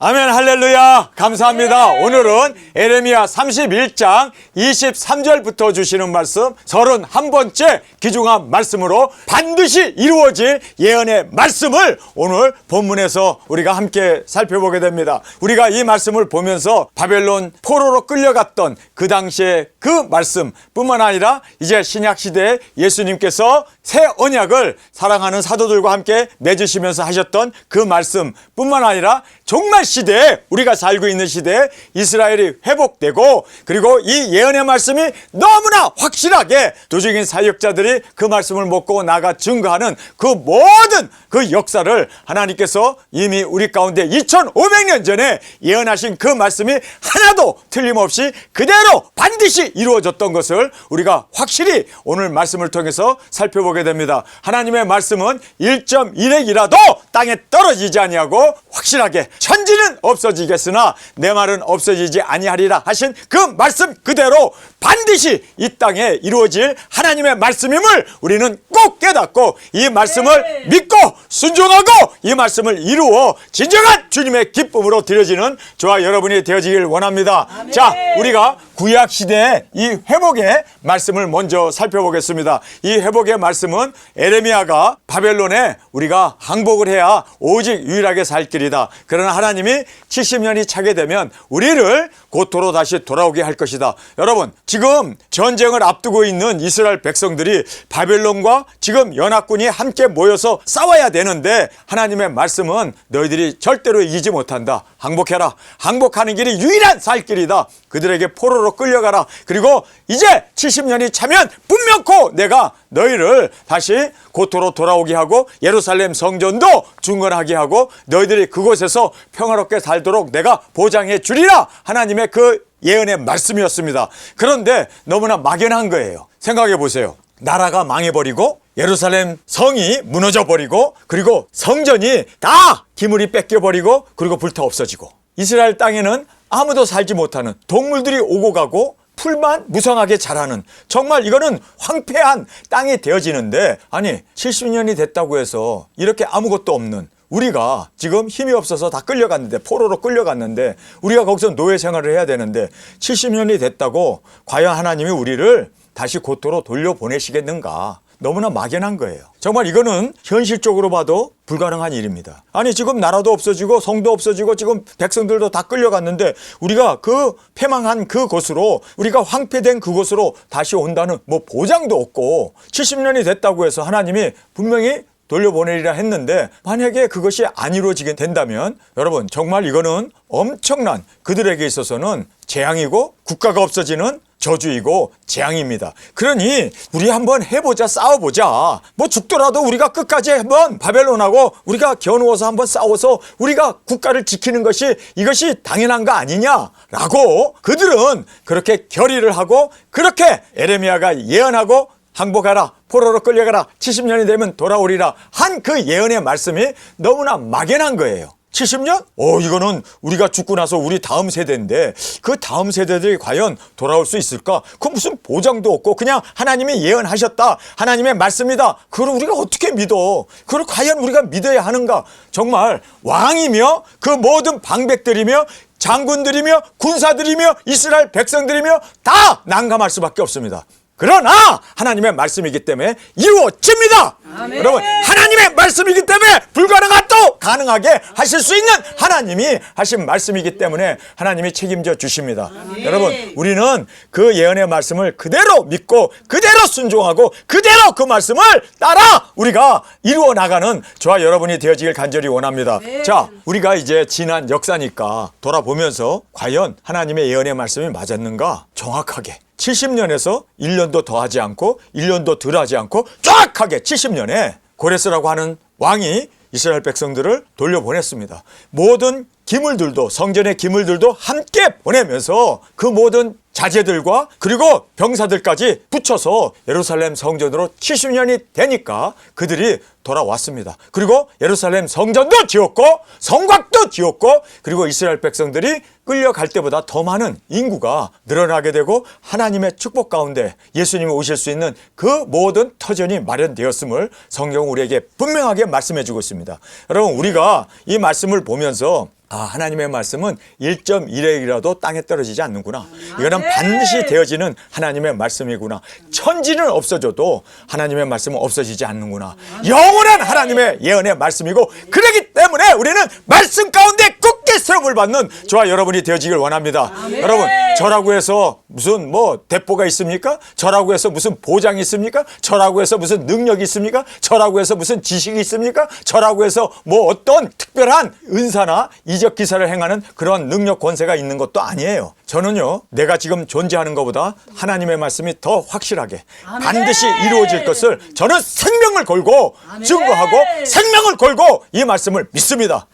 아멘. 할렐루야. 감사합니다. 오늘은 에레미야 31장 23절부터 주시는 말씀 31번째 귀중한 말씀으로 반드시 이루어질 예언의 말씀을 오늘 본문에서 우리가 함께 살펴보게 됩니다. 우리가 이 말씀을 보면서 바벨론 포로로 끌려갔던 그 당시에 그 말씀뿐만 아니라 이제 신약시대에 예수님께서 새 언약을 사랑하는 사도들과 함께 맺으시면서 하셨던 그 말씀뿐만 아니라 종말 시대에 우리가 살고 있는 시대에 이스라엘이 회복되고 그리고 이 예언의 말씀이 너무나 확실하게 도적인 사역자들이 그 말씀을 먹고 나가 증거하는 그 모든 그 역사를 하나님께서 이미 우리 가운데 2500년 전에 예언하신 그 말씀이 하나도 틀림없이 그대로 반드시 이루어졌던 것을 우리가 확실히 오늘 말씀을 통해서 살펴보게 됩니다. 하나님의 말씀은 1.1핵이라도 땅에 떨어지지 아니하고 확실하게 천지는 없어지겠으나 내 말은 없어지지 아니하리라 하신 그 말씀 그대로 반드시 이 땅에 이루어질 하나님의 말씀임을 우리는 꼭 깨닫고 이 말씀을 믿고 순종하고 이 말씀을 이루어 진정한 주님의 기쁨으로 드려지는 저와 여러분이 되어지길 원합니다. 아멘. 자, 우리가 구약 시대의 이 회복의 말씀을 먼저 살펴보겠습니다. 이 회복의 말씀은 에레미야가 바벨론에 우리가 항복을 해야 오직 유일하게 살 길이다. 그러나 하나님이 70년이 차게 되면 우리를 고토로 다시 돌아오게 할 것이다. 여러분, 지금 전쟁을 앞두고 있는 이스라엘 백성들이 바벨론과 지금 연합군이 함께 모여서 싸워야 되는데 하나님의 말씀은 너희들이 절대로 이기지 못한다. 항복해라. 항복하는 길이 유일한 살 길이다. 그들에게 포로로 끌려가라. 그리고 이제 70년이 차면 분명코 내가 너희를 다시 고토로 돌아오게 하고 예루살렘 성전도 중건하게 하고 너희들이 그곳에서 평화롭게 살도록 내가 보장해 주리라. 하나님의 그 예언의 말씀이었습니다. 그런데 너무나 막연한 거예요. 생각해 보세요. 나라가 망해버리고 예루살렘 성이 무너져버리고 그리고 성전이 다 기물이 뺏겨버리고 그리고 불타 없어지고 이스라엘 땅에는 아무도 살지 못하는 동물들이 오고 가고 풀만 무성하게 자라는 정말 이거는 황폐한 땅이 되어지는데 아니 70년이 됐다고 해서 이렇게 아무것도 없는 우리가 지금 힘이 없어서 다 끌려갔는데 포로로 끌려갔는데 우리가 거기서 노예 생활을 해야 되는데 70년이 됐다고 과연 하나님이 우리를 다시 고토로 돌려보내시겠는가? 너무나 막연한 거예요. 정말 이거는 현실적으로 봐도 불가능한 일입니다. 아니 지금 나라도 없어지고 성도 없어지고 지금 백성들도 다 끌려갔는데 우리가 그 패망한 그곳으로 우리가 황폐된 그곳으로 다시 온다는 뭐 보장도 없고 70년이 됐다고 해서 하나님이 분명히 돌려보내리라 했는데 만약에 그것이 안 이루어지게 된다면 여러분 정말 이거는 엄청난 그들에게 있어서는 재앙이고 국가가 없어지는 저주이고 재앙입니다. 그러니 우리 한번 해보자. 싸워보자. 뭐 죽더라도 우리가 끝까지 한번 바벨론하고 우리가 겨누어서 한번 싸워서 우리가 국가를 지키는 것이 이것이 당연한 거 아니냐라고 그들은 그렇게 결의를 하고 그렇게 에레미야가 예언하고 항복하라. 포로로 끌려가라. 70년이 되면 돌아오리라. 한 그 예언의 말씀이 너무나 막연한 거예요. 70년? 이거는 우리가 죽고 나서 우리 다음 세대인데 그 다음 세대들이 과연 돌아올 수 있을까? 그 무슨 보장도 없고 그냥 하나님이 예언하셨다. 하나님의 말씀이다. 그걸 우리가 어떻게 믿어? 그걸 과연 우리가 믿어야 하는가? 정말 왕이며 그 모든 방백들이며 장군들이며 군사들이며 이스라엘 백성들이며 다 난감할 수밖에 없습니다. 그러나 하나님의 말씀이기 때문에 이루어집니다. 아멘. 여러분 하나님의 말씀이기 때문에 불가능한도 가능하게 하실 수 있는 하나님이 하신 말씀이기 때문에 하나님이 책임져 주십니다. 아멘. 여러분 우리는 그 예언의 말씀을 그대로 믿고 그대로 순종하고 그대로 그 말씀을 따라 우리가 이루어 나가는 저와 여러분이 되어지길 간절히 원합니다. 아멘. 자, 우리가 이제 지난 역사니까 돌아보면서 과연 하나님의 예언의 말씀이 맞았는가 정확하게 70년에서 1년도 더 하지 않고 1년도 덜 하지 않고 정확하게 70년에 고레스라고 하는 왕이 이스라엘 백성들을 돌려보냈습니다. 모든 기물들도 성전의 기물들도 함께 보내면서 그 모든 자제들과 그리고 병사들까지 붙여서 예루살렘 성전으로 70년이 되니까 그들이 돌아왔습니다. 그리고 예루살렘 성전도 지었고 성곽도 지었고 그리고 이스라엘 백성들이 끌려갈 때보다 더 많은 인구가 늘어나게 되고 하나님의 축복 가운데 예수님이 오실 수 있는 그 모든 터전이 마련되었음을 성경은 우리에게 분명하게 말씀해 주고 있습니다. 여러분 우리가 이 말씀을 보면서 하나님의 말씀은 1.1핵이라도 땅에 떨어지지 않는구나. 이거는 반드시 되어지는 하나님의 말씀이구나. 천지는 없어져도 하나님의 말씀은 없어지지 않는구나. 영원한 하나님의 예언의 말씀이고, 그렇기 때문에 우리는 말씀 가운데 굳게 세움을 받는 저와 여러분이 되어지길 원합니다. 여러분, 저라고 해서 무슨 대포가 있습니까? 저라고 해서 무슨 보장이 있습니까? 저라고 해서 무슨 능력이 있습니까? 저라고 해서 무슨 지식이 있습니까? 저라고 해서 어떤 특별한 은사나 이적 기사를 행하는 그런 능력 권세가 있는 것도 아니에요. 저는요, 내가 지금 존재하는 것보다 하나님의 말씀이 더 확실하게 반드시 이루어질 것을 저는 생명을 걸고 증거하고 생명을 걸고 이 말씀을 믿습니다.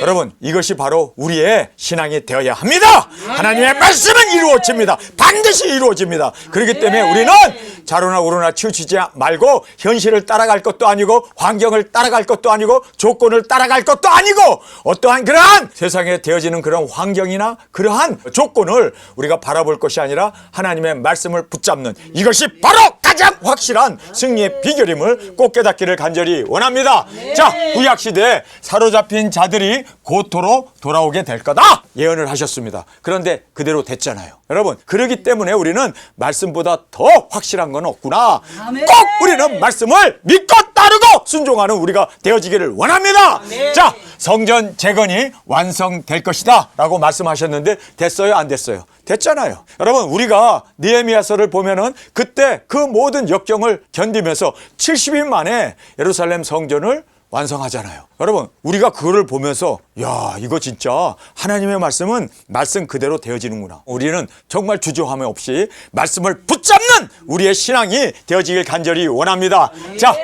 여러분, 이것이 바로 우리의 신앙이 되어야 합니다. 하나님의 말씀은 이루어집니다. 반드시 이루어집니다. 그렇기 때문에 우리는 좌로나 우로나 치우치지 말고 현실을 따라갈 것도 아니고 환경을 따라갈 것도 아니고 조건을 따라갈 것도 아니고 어떠한 그러한 세상에 되어지는 그런 환경이나 그러한 조건을 우리가 바라볼 것이 아니라 하나님의 말씀을 붙잡는, 이것이 바로 가장 확실한 승리의 비결임을 꼭 깨닫기를 간절히 원합니다. 자, 구약시대에 사로잡힌 자들이 고토로 돌아오게 될 거다 예언을 하셨습니다. 그런데 그대로 됐잖아요. 여러분, 그렇기 때문에 우리는 말씀보다 더 확실한 건 없구나. 꼭 우리는 말씀을 믿고 따르고 순종하는 우리가 되어지기를 원합니다. 자, 성전 재건이 완성될 것이다 라고 말씀하셨는데 됐어요, 안 됐어요? 됐잖아요. 여러분, 우리가 느헤미야서를 보면은 그때 그 모든 역경을 견디면서 70일 만에 예루살렘 성전을 완성하잖아요. 여러분, 우리가 그거를 보면서 이거 진짜 하나님의 말씀은 말씀 그대로 되어지는구나. 우리는 정말 주저함 없이 말씀을 붙잡는 우리의 신앙이 되어지길 간절히 원합니다. 자,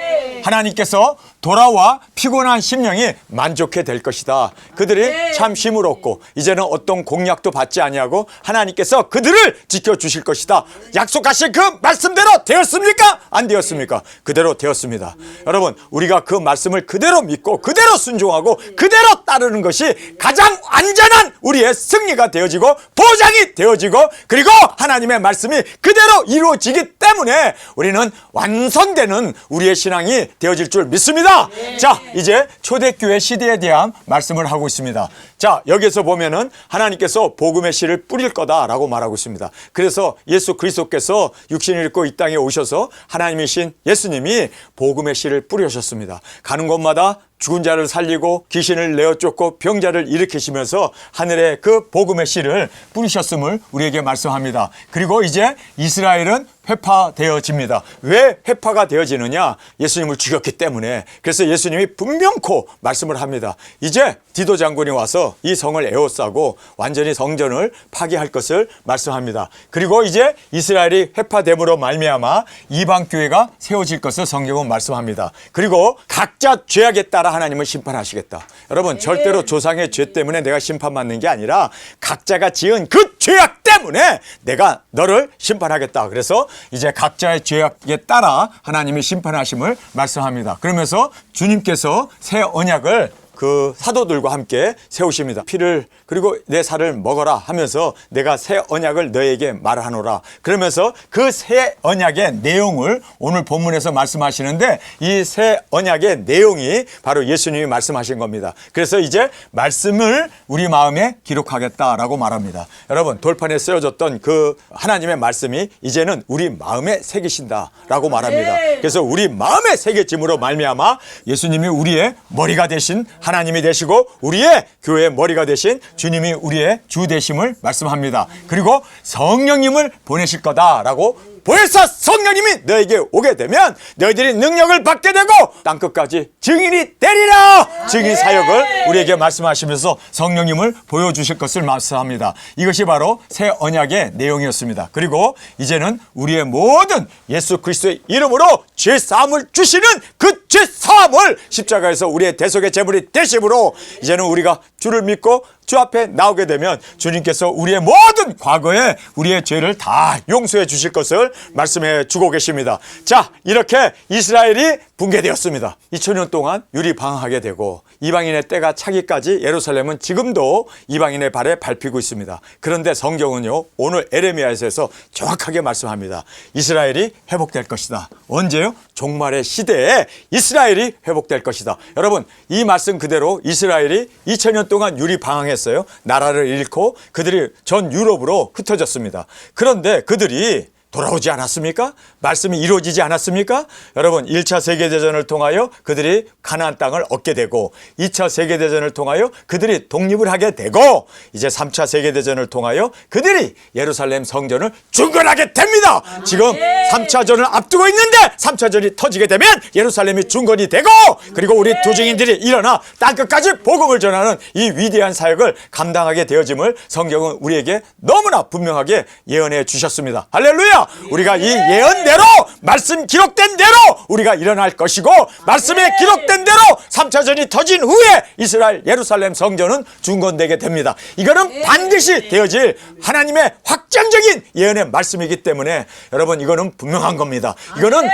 하나님께서 돌아와 피곤한 심령이 만족해 될 것이다. 그들이 참 힘을 얻고 이제는 어떤 공약도 받지 아니하고 하나님께서 그들을 지켜주실 것이다. 약속하신 그 말씀대로 되었습니까? 안 되었습니까? 그대로 되었습니다. 여러분, 우리가 그 말씀을 그대로 믿고 그대로 순종하고 그대로 따르는 것이 가장 안전한 우리의 승리가 되어지고 보장이 되어지고, 그리고 하나님의 말씀이 그대로 이루어지기 때문에 우리는 완성되는 우리의 신앙이 되어질 줄 믿습니다. 자, 이제 초대교회 시대에 대한 말씀을 하고 있습니다. 자, 여기서 보면은 하나님께서 복음의 씨를 뿌릴 거다라고 말하고 있습니다. 그래서 예수 그리스도께서 육신을 입고 이 땅에 오셔서 하나님이신 예수님이 복음의 씨를 뿌리셨습니다. 가는 곳마다 죽은 자를 살리고 귀신을 내어 쫓고 병자를 일으키시면서 하늘에 그 복음의 씨를 뿌리셨음을 우리에게 말씀합니다. 그리고 이제 이스라엘은 회파되어집니다. 왜 회파가 되어지느냐? 예수님을 죽였기 때문에. 그래서 예수님이 분명코 말씀을 합니다. 이제 디도 장군이 와서 이 성을 에워싸고 완전히 성전을 파괴할 것을 말씀합니다. 그리고 이제 이스라엘이 회파됨으로 말미암아 이방 교회가 세워질 것을 성경은 말씀합니다. 그리고 각자 죄악에 따라 하나님은 심판하시겠다. 여러분, 절대로 조상의 죄 때문에 내가 심판받는 게 아니라 각자가 지은 그 죄악 때문에 내가 너를 심판하겠다. 그래서 이제 각자의 죄악에 따라 하나님이 심판하심을 말씀합니다. 그러면서 주님께서 새 언약을 그 사도들과 함께 세우십니다. 피를 그리고 내 살을 먹어라 하면서 내가 새 언약을 너에게 말하노라. 그러면서 그 새 언약의 내용을 오늘 본문에서 말씀하시는데, 이 새 언약의 내용이 바로 예수님이 말씀하신 겁니다. 그래서 이제 말씀을 우리 마음에 기록하겠다라고 말합니다. 여러분, 돌판에 쓰여졌던 그 하나님의 말씀이 이제는 우리 마음에 새기신다라고 말합니다. 그래서 우리 마음에 새겨짐으로 말미암아 예수님이 우리의 머리가 되신 하나님이 되시고 우리의 교회의 머리가 되신 주님이 우리의 주 되심을 말씀합니다. 그리고 성령님을 보내실 거다라고, 벌써 성령님이 너에게 오게 되면 너희들이 능력을 받게 되고 땅끝까지 증인이 되리라. 증인 사역을 우리에게 말씀하시면서 성령님을 보여주실 것을 말씀합니다. 이것이 바로 새 언약의 내용이었습니다. 그리고 이제는 우리의 모든 예수 그리스도의 이름으로 죄사함을 주시는 그 죄사함을 십자가에서 우리의 대속의 제물이 되심으로 이제는 우리가 주를 믿고 주 앞에 나오게 되면 주님께서 우리의 모든 과거에 우리의 죄를 다 용서해 주실 것을 말씀해 주고 계십니다. 자, 이렇게 이스라엘이 붕괴되었습니다. 2000년 동안 유리방황하게 되고 이방인의 때가 차기까지 예루살렘은 지금도 이방인의 발에 밟히고 있습니다. 그런데 성경은요, 오늘 에레미야에서 정확하게 말씀합니다. 이스라엘이 회복될 것이다. 언제요? 종말의 시대에 이스라엘이 회복될 것이다. 여러분, 이 말씀 그대로 이스라엘이 2000년 동안 동안 율이 방황했어요. 나라를 잃고 그들이 전 유럽으로 흩어졌습니다. 그런데 그들이 돌아오지 않았습니까? 말씀이 이루어지지 않았습니까? 여러분 1차 세계대전을 통하여 그들이 가나안 땅을 얻게 되고 2차 세계대전을 통하여 그들이 독립을 하게 되고 이제 3차 세계대전을 통하여 그들이 예루살렘 성전을 중건하게 됩니다. 지금 3차전을 앞두고 있는데 3차전이 터지게 되면 예루살렘이 중건이 되고 그리고 우리 두 증인들이 일어나 땅끝까지 복음을 전하는 이 위대한 사역을 감당하게 되어짐을 성경은 우리에게 너무나 분명하게 예언해 주셨습니다. 할렐루야! 우리가 이 예언대로 말씀 기록된 대로 우리가 일어날 것이고 말씀에 기록된 대로 3차전이 터진 후에 이스라엘 예루살렘 성전은 중건되게 됩니다. 이거는 반드시 되어질 하나님의 확정적인 예언의 말씀이기 때문에 여러분 이거는 분명한 겁니다. 이거는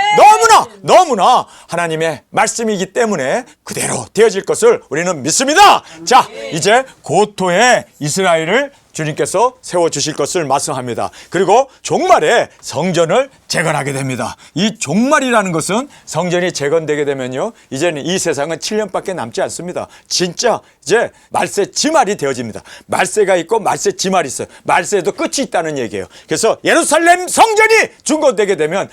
너무나 하나님의 말씀이기 때문에 그대로 되어질 것을 우리는 믿습니다. 자, 이제 고토의 이스라엘을 주님께서 세워주실 것을 말씀합니다. 그리고 종말에 성전을 재건하게 됩니다. 이 종말이라는 것은 성전이 재건되게 되면요, 이제는 이 세상은 7년밖에 남지 않습니다. 진짜 이제 말세 지말이 되어집니다. 말세가 있고 말세 지말이 있어요. 말세에도 끝이 있다는 얘기예요. 그래서 예루살렘 성전이 중건되게 되면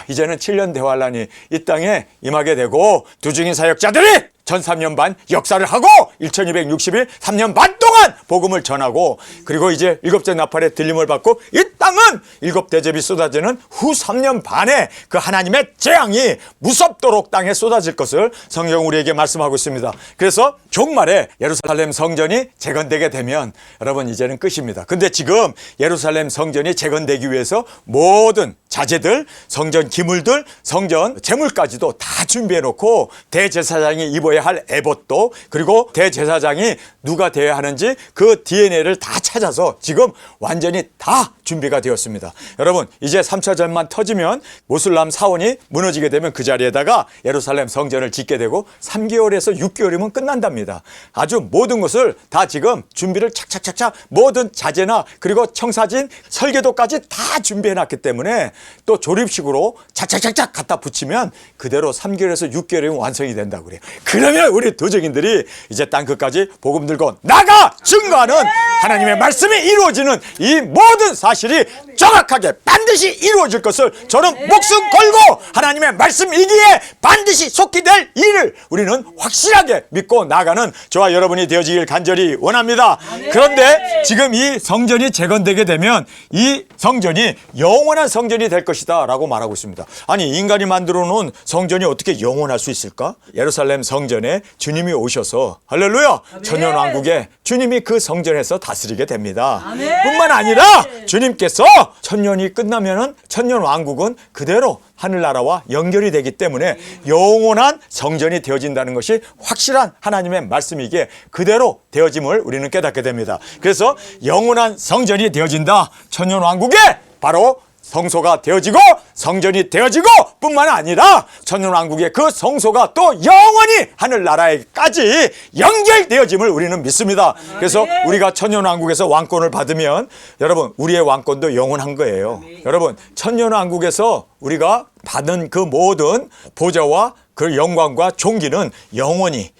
이제는 7년 대환란이 이 땅에 임하게 되고 두 증인 사역자들이 1300년 반 역사를 하고 1260일 3년 반 동안 복음을 전하고 그리고 이제 일곱째 나팔에 들림을 받고 이 땅은 일곱 대접이 쏟아지는 후 3년 반에 그 하나님의 재앙이 무섭도록 땅에 쏟아질 것을 성경 우리에게 말씀하고 있습니다. 그래서 종말에 예루살렘 성전이 재건되게 되면 여러분 이제는 끝입니다. 근데 지금 예루살렘 성전이 재건되기 위해서 모든 자재들, 성전 기물들, 성전 재물까지도 다 준비해 놓고 대제사장이 입어야 할 에봇도 그리고 대제사장이 누가 되어야 하는지 그 DNA를 다 찾아서 지금 완전히 다 준비가 되었습니다. 여러분 이제 3차전만 터지면 모슬람 사원이 무너지게 되면 그 자리에다가 예루살렘 성전을 짓게 되고 3개월에서 6개월이면 끝난답니다. 아주 모든 것을 다 지금 준비를 착착착착 모든 자재나 그리고 청사진 설계도까지 다 준비해 놨기 때문에 또 조립식으로 착착착착 갖다 붙이면 그대로 3개월에서 6개월이면 완성이 된다고 그래요. 그러면 우리 도적인들이 이제 땅끝까지 복음 들고 나가 증거하는 하나님의 말씀이 이루어지는 이 모든 사실이 정확하게 반드시 이루어질 것을 저는 목숨 걸고 하나님의 말씀이기에 반드시 속히 될 일을 우리는 확실하게 믿고 나가는 저와 여러분이 되어지길 간절히 원합니다. 그런데 지금 이 성전이 재건되게 되면 이 성전이 영원한 성전이 될 것이다 라고 말하고 있습니다. 아니 인간이 만들어 놓은 성전이 어떻게 영원할 수 있을까? 예루살렘 성전에 주님이 오셔서 할렐루야 천년왕국에 주님이 그 성전에서 다스리게 됩니다. 뿐만 아니라 주님께서 천년이 끝나면은 천년왕국은 그대로 하늘나라와 연결이 되기 때문에 영원한 성전이 되어진다는 것이 확실한 하나님의 말씀이기에 그대로 되어짐을 우리는 깨닫게 됩니다. 그래서 영원한 성전이 되어진다. 천년왕국에 바로 성소가 되어지고 성전이 되어지고 뿐만 아니라 천년왕국의 그 성소가 또 영원히 하늘나라에까지 연결되어짐을 우리는 믿습니다. 그래서 우리가 천년왕국에서 왕권을 받으면 여러분 우리의 왕권도 영원한 거예요. 여러분 천년왕국에서 우리가 받은 그 모든 보좌와 그 영광과 존귀는 영원히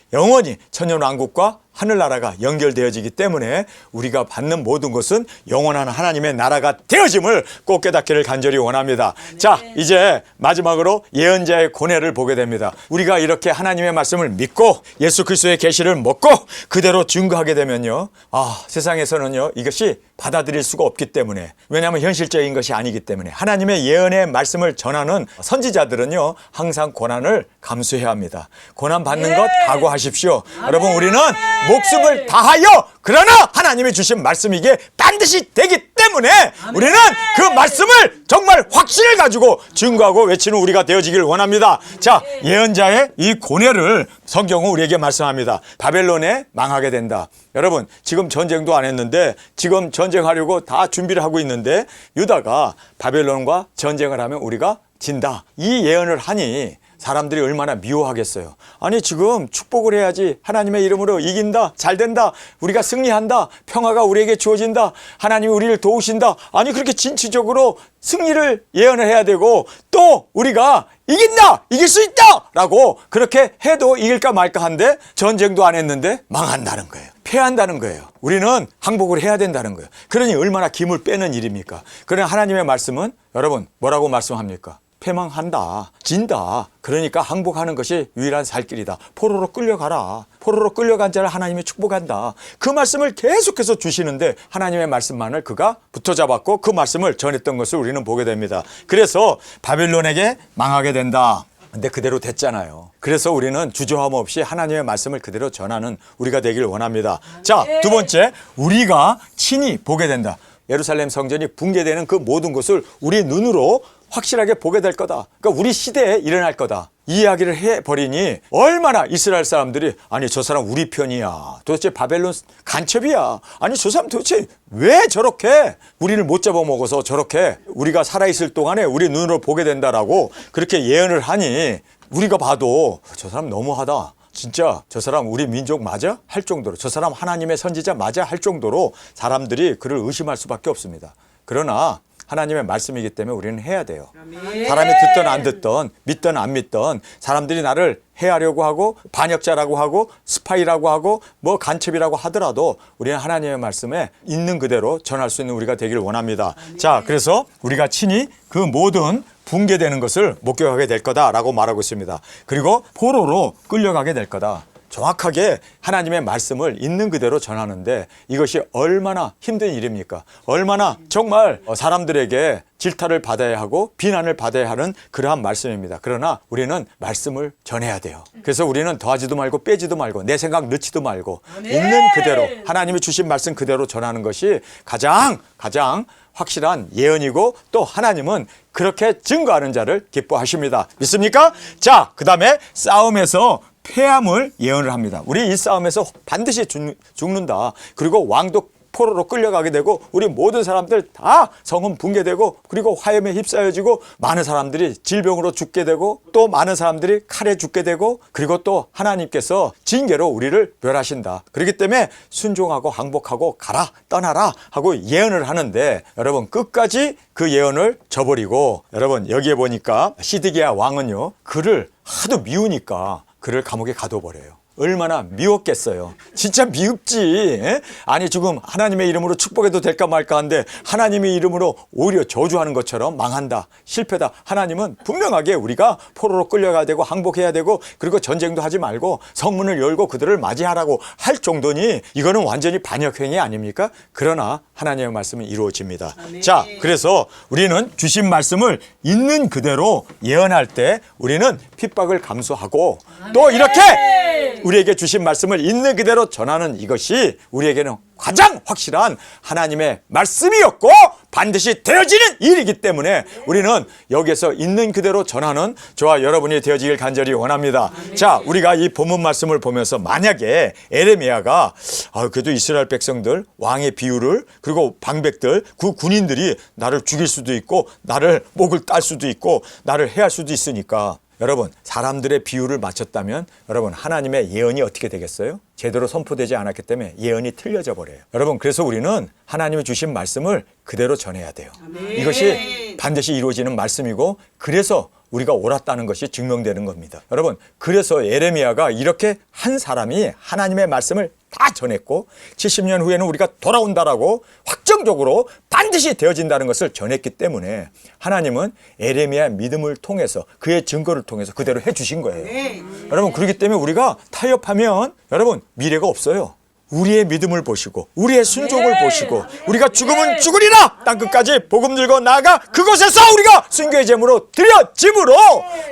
천년왕국과 하늘나라가 연결되어지기 때문에 우리가 받는 모든 것은 영원한 하나님의 나라가 되어짐을 꼭 깨닫기를 간절히 원합니다. 자, 이제 마지막으로 예언자의 고뇌를 보게 됩니다. 우리가 이렇게 하나님의 말씀을 믿고 예수 그리스도의 계시를 먹고 그대로 증거하게 되면요, 세상에서는요 이것이 받아들일 수가 없기 때문에, 왜냐하면 현실적인 것이 아니기 때문에 하나님의 예언의 말씀을 전하는 선지자들은요 항상 고난을 감수해야 합니다. 고난 받는 것 각오하십시오. 여러분 우리는 목숨을 다하여 그러나 하나님이 주신 말씀이기에 반드시 되기 때문에 우리는 그 말씀을 정말 확신을 가지고 증거하고 외치는 우리가 되어지길 원합니다. 자, 예언자의 이 고뇌를 성경은 우리에게 말씀합니다. 바벨론에 망하게 된다. 여러분 지금 전쟁도 안 했는데 지금 전쟁하려고 다 준비를 하고 있는데 유다가 바벨론과 전쟁을 하면 우리가 진다. 이 예언을 하니 사람들이 얼마나 미워하겠어요. 아니 지금 축복을 해야지. 하나님의 이름으로 이긴다, 잘 된다, 우리가 승리한다, 평화가 우리에게 주어진다, 하나님이 우리를 도우신다. 아니 그렇게 진취적으로 승리를 예언을 해야 되고, 또 우리가 이긴다, 이길 수 있다 라고 그렇게 해도 이길까 말까 한데, 전쟁도 안 했는데 망한다는 거예요. 패한다는 거예요. 우리는 항복을 해야 된다는 거예요. 그러니 얼마나 김을 빼는 일입니까? 그러나 하나님의 말씀은 여러분 뭐라고 말씀합니까? 패망한다, 진다. 그러니까 항복하는 것이 유일한 살 길이다. 포로로 끌려가라. 포로로 끌려간 자를 하나님이 축복한다. 그 말씀을 계속해서 주시는데 하나님의 말씀만을 그가 붙어잡았고 그 말씀을 전했던 것을 우리는 보게 됩니다. 그래서 바벨론에게 망하게 된다. 근데 그대로 됐잖아요. 그래서 우리는 주저함 없이 하나님의 말씀을 그대로 전하는 우리가 되길 원합니다. 자, 두 번째, 우리가 친히 보게 된다. 예루살렘 성전이 붕괴되는 그 모든 것을 우리 눈으로 확실하게 보게 될 거다. 그러니까 우리 시대에 일어날 거다. 이 이야기를 해버리니 얼마나 이스라엘 사람들이, 아니 저 사람 우리 편이야, 도대체 바벨론 간첩이야, 아니 저 사람 도대체 왜 저렇게 우리를 못 잡아먹어서 저렇게 우리가 살아있을 동안에 우리 눈으로 보게 된다라고 그렇게 예언을 하니, 우리가 봐도 저 사람 너무하다, 진짜 저 사람 우리 민족 맞아? 할 정도로, 저 사람 하나님의 선지자 맞아? 할 정도로 사람들이 그를 의심할 수밖에 없습니다. 그러나 하나님의 말씀이기 때문에 우리는 해야 돼요. 사람이 듣던 안 듣던, 믿던 안 믿던, 사람들이 나를 해하려고 하고 반역자라고 하고 스파이라고 하고 뭐 간첩이라고 하더라도 우리는 하나님의 말씀에 있는 그대로 전할 수 있는 우리가 되기를 원합니다. 자, 그래서 우리가 친히 그 모든 붕괴되는 것을 목격하게 될 거다라고 말하고 있습니다. 그리고 포로로 끌려가게 될 거다. 정확하게 하나님의 말씀을 있는 그대로 전하는데 이것이 얼마나 힘든 일입니까? 얼마나 정말 사람들에게 질타를 받아야 하고 비난을 받아야 하는 그러한 말씀입니다. 그러나 우리는 말씀을 전해야 돼요. 그래서 우리는 더하지도 말고 빼지도 말고 내 생각 넣지도 말고 있는 그대로 하나님이 주신 말씀 그대로 전하는 것이 가장 확실한 예언이고, 또 하나님은 그렇게 증거하는 자를 기뻐하십니다. 믿습니까? 자, 그 다음에 싸움에서 패함을 예언을 합니다. 우리 이 싸움에서 반드시 죽는다. 그리고 왕도 포로로 끌려가게 되고 우리 모든 사람들 다 성은 붕괴되고 그리고 화염에 휩싸여지고 많은 사람들이 질병으로 죽게 되고 또 많은 사람들이 칼에 죽게 되고 그리고 또 하나님께서 징계로 우리를 멸하신다. 그렇기 때문에 순종하고 항복하고 가라, 떠나라 하고 예언을 하는데, 여러분 끝까지 그 예언을 저버리고, 여러분 여기에 보니까 시드기야 왕은요, 그를 하도 미우니까 그를 감옥에 가둬버려요. 얼마나 미웠겠어요. 진짜 미흡지. 아니 지금 하나님의 이름으로 축복해도 될까 말까 한데 하나님의 이름으로 오히려 저주하는 것처럼 망한다, 실패다. 하나님은 분명하게 우리가 포로로 끌려가야 되고 항복해야 되고 그리고 전쟁도 하지 말고 성문을 열고 그들을 맞이하라고 할 정도니 이거는 완전히 반역행위 아닙니까? 그러나 하나님의 말씀은 이루어집니다. 자, 그래서 우리는 주신 말씀을 있는 그대로 예언할 때 우리는 핍박을 감수하고 또 이렇게 우리에게 주신 말씀을 있는 그대로 전하는 이것이 우리에게는 가장 확실한 하나님의 말씀이었고 반드시 되어지는 일이기 때문에 우리는 여기에서 있는 그대로 전하는 저와 여러분이 되어지길 간절히 원합니다. 자, 우리가 이 본문 말씀을 보면서 만약에 에레미야가 그래도 이스라엘 백성들 왕의 비유를, 그리고 방백들 그 군인들이 나를 죽일 수도 있고 나를 목을 딸 수도 있고 나를 해할 수도 있으니까, 여러분 사람들의 비유를 맞췄다면 여러분 하나님의 예언이 어떻게 되겠어요? 제대로 선포되지 않았기 때문에 예언이 틀려져 버려요. 여러분 그래서 우리는 하나님이 주신 말씀을 그대로 전해야 돼요. 이것이 반드시 이루어지는 말씀이고 그래서 우리가 옳았다는 것이 증명되는 겁니다. 여러분 그래서 예레미야가 이렇게 한 사람이 하나님의 말씀을 다 전했고 70년 후에는 우리가 돌아온다라고 확정적으로 반드시 되어진다는 것을 전했기 때문에 하나님은 예레미야의 믿음을 통해서 그의 증거를 통해서 그대로 해주신 거예요. 여러분 그렇기 때문에 우리가 타협하면 여러분 미래가 없어요. 우리의 믿음을 보시고 우리의 순종을 보시고 우리가 죽으면 죽으리라 땅끝까지 복음 들고 나아가 그곳에서 우리가 순교의 제물로 드려짐으로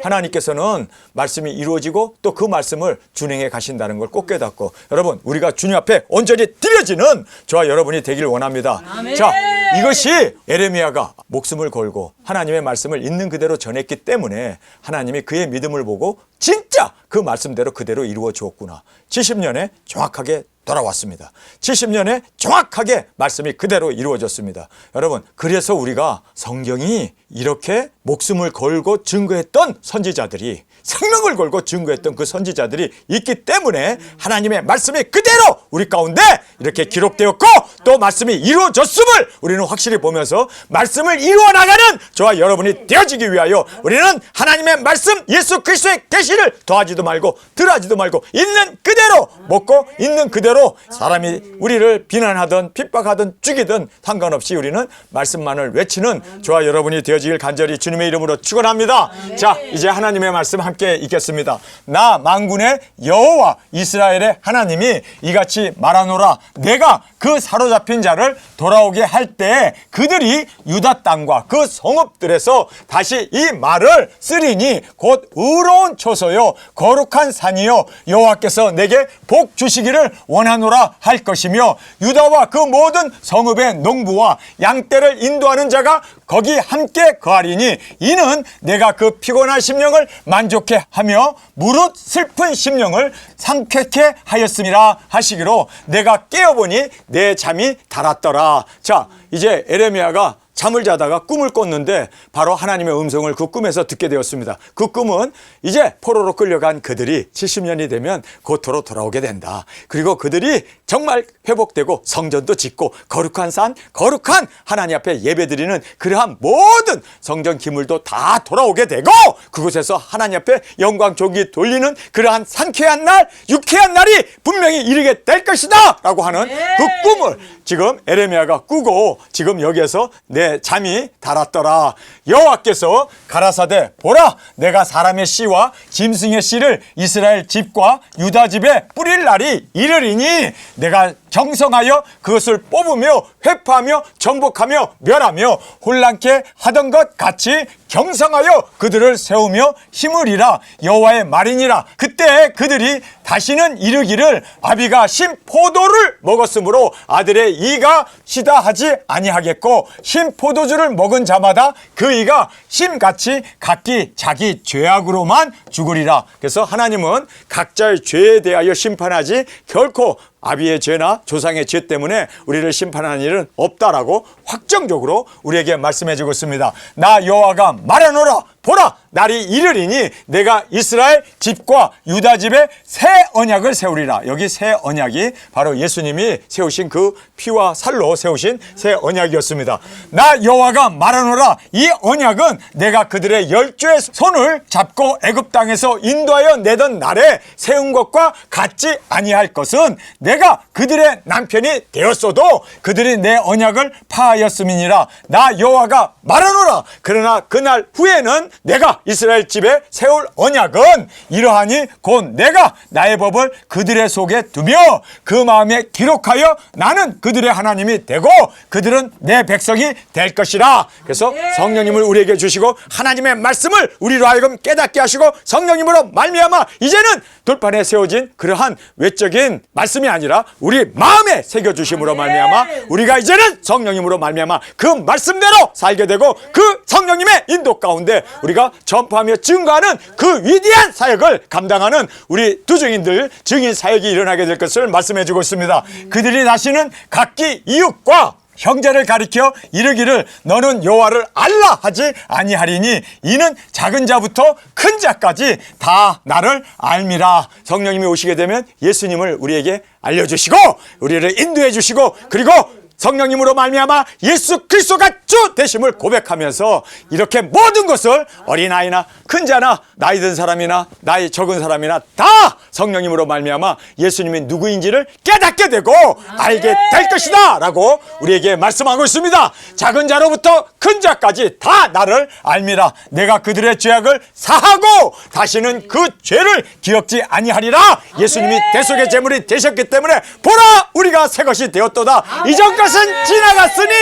하나님께서는 말씀이 이루어지고 또 그 말씀을 준행해 가신다는 걸 꼭 깨닫고, 여러분 우리가 주님 앞에 온전히 드려지는 저와 여러분이 되길 원합니다. 자, 이것이 예레미야가 목숨을 걸고 하나님의 말씀을 있는 그대로 전했기 때문에 하나님이 그의 믿음을 보고 진짜 그 말씀대로 그대로 이루어 주었구나, 70년에 정확하게 돌아왔습니다. 70년에 정확하게 말씀이 그대로 이루어졌습니다. 여러분, 그래서 우리가 성경이 이렇게 목숨을 걸고 증거했던 선지자들이, 생명을 걸고 증거했던 그 선지자들이 있기 때문에 하나님의 말씀이 그대로 우리 가운데 이렇게 기록되었고 또 말씀이 이루어졌음을 우리는 확실히 보면서 말씀을 이루어 나가는 저와 여러분이 되어지기 위하여 우리는 하나님의 말씀 예수 그리스도의 계시를 더하지도 말고 덜하지도 말고 있는 그대로 먹고 있는 그대로 사람이 우리를 비난하든 핍박하든 죽이든 상관없이 우리는 말씀만을 외치는 저와 여러분이 되어지길 간절히 주님의 이름으로 축원합니다. 자, 이제 하나님의 말씀 함께 읽겠습니다. 나 만군의 여호와 이스라엘의 하나님이 이같이 말하노라. 내가 그 사로잡힌 자를 돌아오게 할 때 그들이 유다 땅과 그 성읍들에서 다시 이 말을 쓰리니 곧 의로운 초소요 거룩한 산이요 여호와께서 내게 복 주시기를 원하노라 할 것이며 유다와 그 모든 성읍의 농부와 양떼를 인도하는 자가 거기 함께 거하리니 이는 내가 그 피곤한 심령을 만족해 하며 무릇 슬픈 심령을 상쾌케 하였음이라 하시기로 내가 깨어보니 내 잠이 달았더라. 자, 이제 에레미야가 잠을 자다가 꿈을 꿨는데 바로 하나님의 음성을 그 꿈에서 듣게 되었습니다. 그 꿈은 이제 포로로 끌려간 그들이 70년이 되면 고토로 돌아오게 된다. 그리고 그들이 정말 회복되고 성전도 짓고 거룩한 산, 거룩한 하나님 앞에 예배드리는 그러한 모든 성전 기물도 다 돌아오게 되고 그곳에서 하나님 앞에 영광 존귀 돌리는 그러한 상쾌한 날, 유쾌한 날이 분명히 이르게 될 것이다 라고 하는 그 꿈을 지금 에레미야가 꾸고 지금 여기에서 내 잠이 달았더라. 여호와께서 가라사대 보라 내가 사람의 씨와 짐승의 씨를 이스라엘 집과 유다 집에 뿌릴 날이 이르리니 내가 경성하여 그것을 뽑으며 회파하며 정복하며 멸하며 혼란케 하던 것 같이 경성하여 그들을 세우며 힘으리라. 여호와의 말이니라. 그때 그들이 다시는 이르기를 아비가 신 포도를 먹었으므로 아들의 이가 시다 하지 아니하겠고 신 포도주를 먹은 자마다 그 이가 심같이 각기 자기 죄악으로만 죽으리라. 그래서 하나님은 각자의 죄에 대하여 심판하지 결코 아비의 죄나 조상의 죄 때문에 우리를 심판하는 일은 없다라고 확정적으로 우리에게 말씀해 주고 있습니다. 나 여호와가 말하노라. 보라 날이 이르리니 내가 이스라엘 집과 유다 집에 새 언약을 세우리라. 여기 새 언약이 바로 예수님이 세우신 그 피와 살로 세우신 새 언약이었습니다. 나 여호와가 말하노라. 이 언약은 내가 그들의 열조의 손을 잡고 애굽 땅에서 인도하여 내던 날에 세운 것과 같지 아니할 것은 내가 그들의 남편이 되었어도 그들이 내 언약을 파하였음이니라. 나 여호와가 말하노라. 그러나 그날 후에는 내가 이스라엘 집에 세울 언약은 이러하니 곧 내가 나의 법을 그들의 속에 두며 그 마음에 기록하여 나는 그들의 하나님이 되고 그들은 내 백성이 될 것이라. 그래서 성령님을 우리에게 주시고 하나님의 말씀을 우리로 하여금 깨닫게 하시고 성령님으로 말미암아 이제는 돌판에 세워진 그러한 외적인 말씀이 아니라 우리 마음에 새겨주심으로 말미암아 우리가 이제는 성령님으로 말미암아 그 말씀대로 살게 되고 그 성령님의 인도 가운데 우리가 전파하며 증거하는 그 위대한 사역을 감당하는 우리 두증인들 증인 사역이 일어나게 될 것을 말씀해 주고 있습니다. 그들이 다시는 각기 이웃과 형제를 가리켜 이르기를 너는 여호와를 알라 하지 아니하리니 이는 작은 자부터 큰 자까지 다 나를 알미라. 성령님이 오시게 되면 예수님을 우리에게 알려주시고 우리를 인도해 주시고 그리고 성령님으로 말미암아 예수 그리스도가 주 되심을 고백하면서 이렇게 모든 것을 어린아이나 큰 자나 나이 든 사람이나 나이 적은 사람이나 다 성령님으로 말미암아 예수님이 누구인지를 깨닫게 되고 알게 될 것이다 라고 우리에게 말씀하고 있습니다. 작은 자로부터 큰 자까지 다 나를 알미라. 내가 그들의 죄악을 사하고 다시는 그 죄를 기억지 아니하리라. 예수님이 대속의 제물이 되셨기 때문에 보라 우리가 새 것이 되었도다. 이전 것은 지나갔으니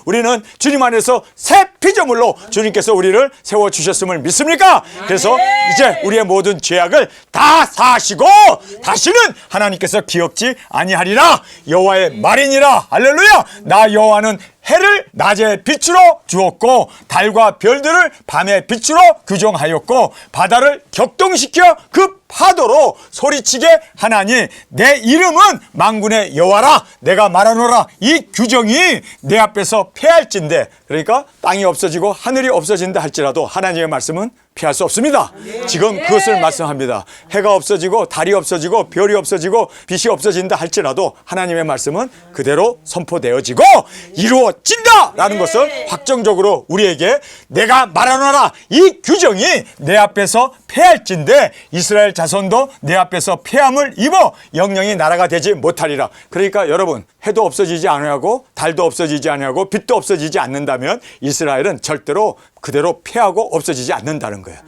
우리는 주님 안에서 새 피조물로 주님께서 우리를 세워주셨음을 믿습니까? 그래서 이제 우리의 모든 죄악을 다 사하시고 다시는 하나님께서 기억지 아니하리라. 여호와의 말이니라. 할렐루야. 나 여호와는 해를 낮에 빛으로 주었고 달과 별들을 밤에 빛으로 규정하였고 바다를 격동시켜 그 파도로 소리치게 하나니 내 이름은 만군의 여호와라 내가 말하노라. 이 규정이 내 앞에서 패할진대. 그러니까 땅이 없어지고 하늘이 없어진다 할지라도 하나님의 말씀은 피할 수 없습니다. 지금 그것을 말씀합니다. 해가 없어지고 달이 없어지고 별이 없어지고 빛이 없어진다 할지라도 하나님의 말씀은 그대로 선포되어지고 이루어진다라는 것을 확정적으로 우리에게 내가 말하노라. 이 규정이 내 앞에서 패할진대 이스라엘 자손도 내 앞에서 패함을 입어 영영이 나라가 되지 못하리라. 그러니까 여러분, 해도 없어지지 아니하고 달도 없어지지 아니하고 빛도 없어지지 않는다면 이스라엘은 절대로 그대로 패하고 없어지지 않는다는 거예요.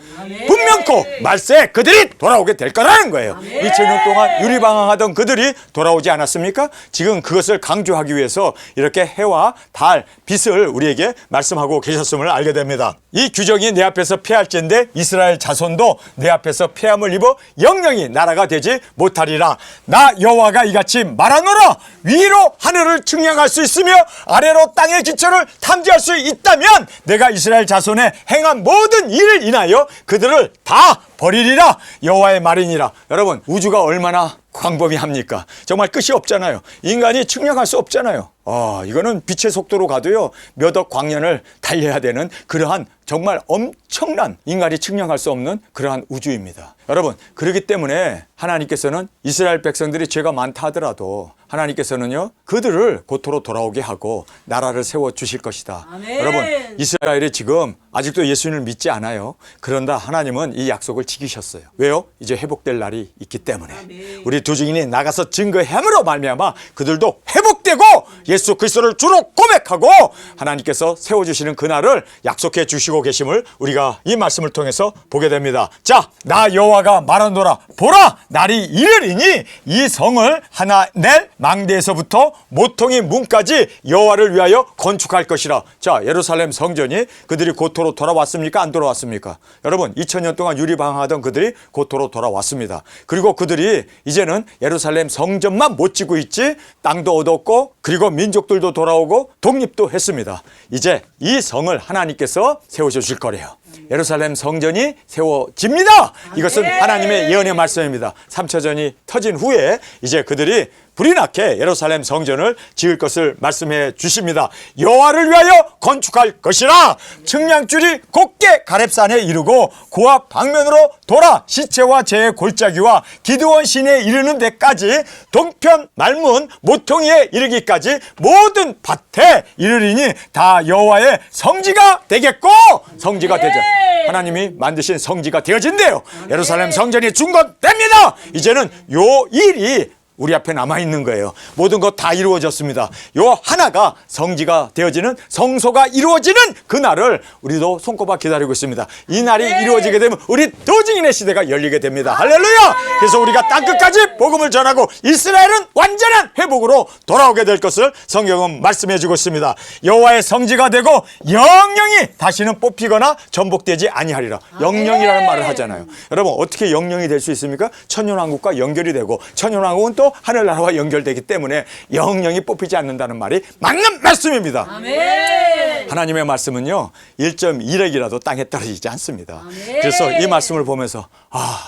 분명코 말세 그들이 돌아오게 될 거라는 거예요. 2000년 동안 유리방황하던 그들이 돌아오지 않았습니까? 지금 그것을 강조하기 위해서 이렇게 해와 달, 빛을 우리에게 말씀하고 계셨음을 알게 됩니다. 이 규정이 내 앞에서 패할진대 이스라엘 자손도 내 앞에서 패함을 입어 영영이 나라가 되지 못하리라. 나 여호와가 이같이 말하노라. 위로 하늘을 측량할 수 있으며 아래로 땅의 기초를 탐지할 수 있다면 내가 이스라엘 자손의 행한 모든 일을 인하여 그들을 다 버리리라. 여호와의 말이니라. 여러분, 우주가 얼마나 광범위합니까? 정말 끝이 없잖아요. 인간이 측량할 수 없잖아요. 이거는 빛의 속도로 가도요 몇억 광년을 달려야 되는 그러한 정말 엄청난 인간이 측량할 수 없는 그러한 우주입니다. 여러분, 그렇기 때문에 하나님께서는 이스라엘 백성들이 죄가 많다 하더라도 하나님께서는요 그들을 고토로 돌아오게 하고 나라를 세워주실 것이다. 아멘. 여러분, 이스라엘이 지금 아직도 예수님을 믿지 않아요. 그런다 하나님은 이 약속을 지키셨어요. 왜요? 이제 회복될 날이 있기 때문에. 아멘. 우리 두 증인이 나가서 증거함으로 말미암아 그들도 회복되고 예수 그리스도를 주로 고백하고 하나님께서 세워주시는 그날을 약속해 주시고 계심을 우리가 이 말씀을 통해서 보게 됩니다. 자, 나 여호와가 말하노라. 보라, 날이 이르리니 이 성을 하나 낼 망대에서부터 모퉁이 문까지 여호와를 위하여 건축할 것이라. 자, 예루살렘 성전이 그들이 고토로 돌아왔습니까? 안 돌아왔습니까? 여러분, 2000년 동안 유리방황하던 그들이 고토로 돌아왔습니다. 그리고 그들이 이제는 예루살렘 성전만 못 지고 있지 땅도 얻었고 그리고 민족들도 돌아오고 독립도 했습니다. 이제 이 성을 하나님께서 세우셔 줄 거래요. 예루살렘 성전이 세워집니다. 이것은 하나님의 예언의 말씀입니다. 3차전이 터진 후에 이제 그들이 불이 나게 예루살렘 성전을 지을 것을 말씀해 주십니다. 여호와를 위하여 건축할 것이라. 측량줄이 곱게 가렙산에 이르고 고압 방면으로 돌아 시체와 재의 골짜기와 기드온 시내에 이르는 데까지 동편 말문 모퉁이에 이르기까지 모든 밭에 이르리니 다 여호와의 성지가 되겠고. 성지가 되죠. 하나님이 만드신 성지가 되어진대요. 예루살렘 성전이 준건됩니다. 이제는 요 일이 우리 앞에 남아있는 거예요. 모든 것 다 이루어졌습니다. 요 하나가 성지가 되어지는 성소가 이루어지는 그날을 우리도 손꼽아 기다리고 있습니다. 이 날이 이루어지게 되면 우리 두 증인의 시대가 열리게 됩니다. 할렐루야. 그래서 우리가 땅끝까지 복음을 전하고 이스라엘은 완전한 회복으로 돌아오게 될 것을 성경은 말씀해 주고 있습니다. 여호와의 성지가 되고 영영이 다시는 뽑히거나 전복되지 아니하리라. 영영이라는 말을 하잖아요. 여러분, 어떻게 영영이 될 수 있습니까? 천년왕국과 연결이 되고 천년왕국은 또 하늘나라와 연결되기 때문에 영영이 뽑히지 않는다는 말이 맞는 말씀입니다. 아멘. 하나님의 말씀은요 1.1핵이라도 땅에 떨어지지 않습니다. 아멘. 그래서 이 말씀을 보면서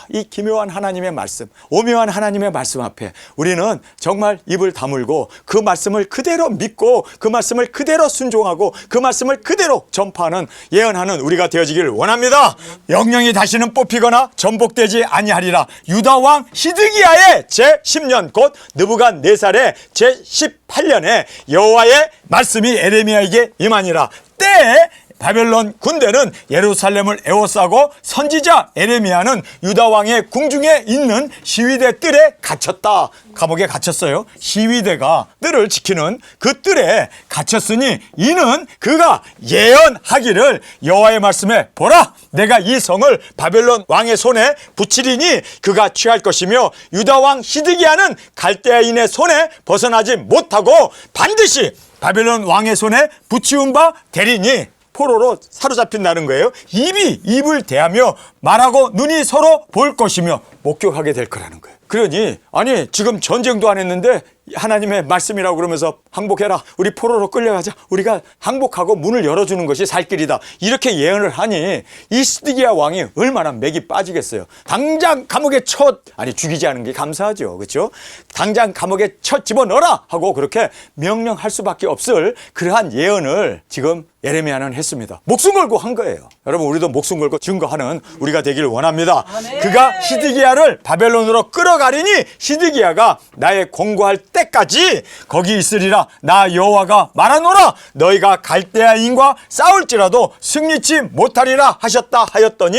이 기묘한 하나님의 말씀, 오묘한 하나님의 말씀 앞에 우리는 정말 입을 다물고 그 말씀을 그대로 믿고 그 말씀을 그대로 순종하고 그 말씀을 그대로 전파하는 예언하는 우리가 되어지기를 원합니다. 영영이 다시는 뽑히거나 전복되지 아니하리라. 유다 왕 히드기야의 제10년 곧 느부갓네살의 제18년에 여호와의 말씀이 에레미야에게 임하니라. 때에 바벨론 군대는 예루살렘을 에워싸고 선지자 에레미야는 유다 왕의 궁중에 있는 시위대 뜰에 갇혔다. 감옥에 갇혔어요. 시위대가 뜰을 지키는 그 뜰에 갇혔으니 이는 그가 예언하기를 여호와의 말씀에 보라, 내가 이 성을 바벨론 왕의 손에 붙이리니 그가 취할 것이며 유다 왕 히드기야는 갈대아인의 손에 벗어나지 못하고 반드시 바벨론 왕의 손에 붙이운 바 되리니. 포로로 사로잡힌다는 거예요. 입이 입을 대하며 말하고 눈이 서로 볼 것이며 목격하게 될 거라는 거예요. 그러니 아니 지금 전쟁도 안 했는데 하나님의 말씀이라고 그러면서 항복해라. 우리 포로로 끌려가자. 우리가 항복하고 문을 열어주는 것이 살 길이다. 이렇게 예언을 하니 이 시드기야 왕이 얼마나 맥이 빠지겠어요. 당장 감옥에 죽이지 않은 게 감사하죠. 그렇죠? 당장 감옥에 집어넣어라 하고 그렇게 명령할 수밖에 없을 그러한 예언을 지금 예레미야는 했습니다. 목숨 걸고 한 거예요. 여러분, 우리도 목숨 걸고 증거하는 우리가 되길 원합니다. 그가 시드기야를 바벨론으로 끌어가리니 시드기야가 나의 공고할 때까지 거기 있으리라. 나 여호와가 말하노라. 너희가 갈대아인과 싸울지라도 승리치 못하리라 하셨다 하였더니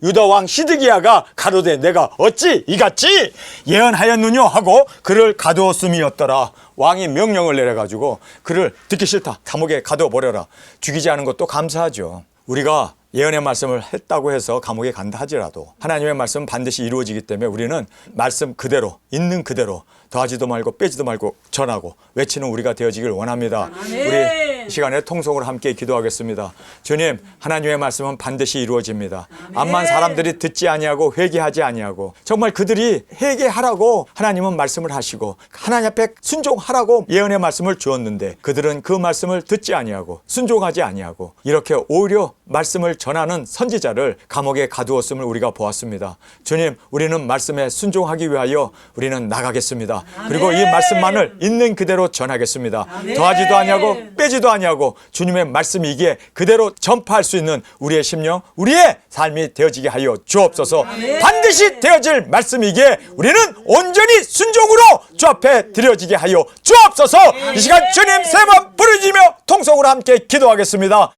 유다 왕 시드기야가 가로되 내가 어찌 이같이 예언하였느뇨 하고 그를 가두었음이었더라. 왕이 명령을 내려가지고 그를 듣기 싫다. 감옥에 가둬버려라. 죽이지 않은 것도 감사하죠. 우리가 예언의 말씀을 했다고 해서 감옥에 간다 하지라도 하나님의 말씀은 반드시 이루어지기 때문에 우리는 말씀 그대로 있는 그대로 더하지도 말고 빼지도 말고 전하고 외치는 우리가 되어지길 원합니다. 우리 시간에 통성으로 함께 기도하겠습니다. 주님, 하나님의 말씀은 반드시 이루어집니다. 암만 사람들이 듣지 아니하고 회개하지 아니하고 정말 그들이 회개하라고 하나님은 말씀을 하시고 하나님 앞에 순종하라고 예언의 말씀을 주었는데 그들은 그 말씀을 듣지 아니하고 순종하지 아니하고 이렇게 오히려 말씀을 전하는 선지자를 감옥에 가두었음을 우리가 보았습니다. 주님, 우리는 말씀에 순종하기 위하여 우리는 나가겠습니다. 그리고 이 말씀만을 있는 그대로 전하겠습니다. 더하지도 아니하고 빼지도 아니하고 주님의 말씀이기에 그대로 전파할 수 있는 우리의 심령, 우리의 삶이 되어지게 하여 주옵소서. 반드시 되어질 말씀이기에 우리는 온전히 순종으로 주 앞에 드려지게 하여 주옵소서. 이 시간 주님 세 번 부르짖으며 통성으로 함께 기도하겠습니다.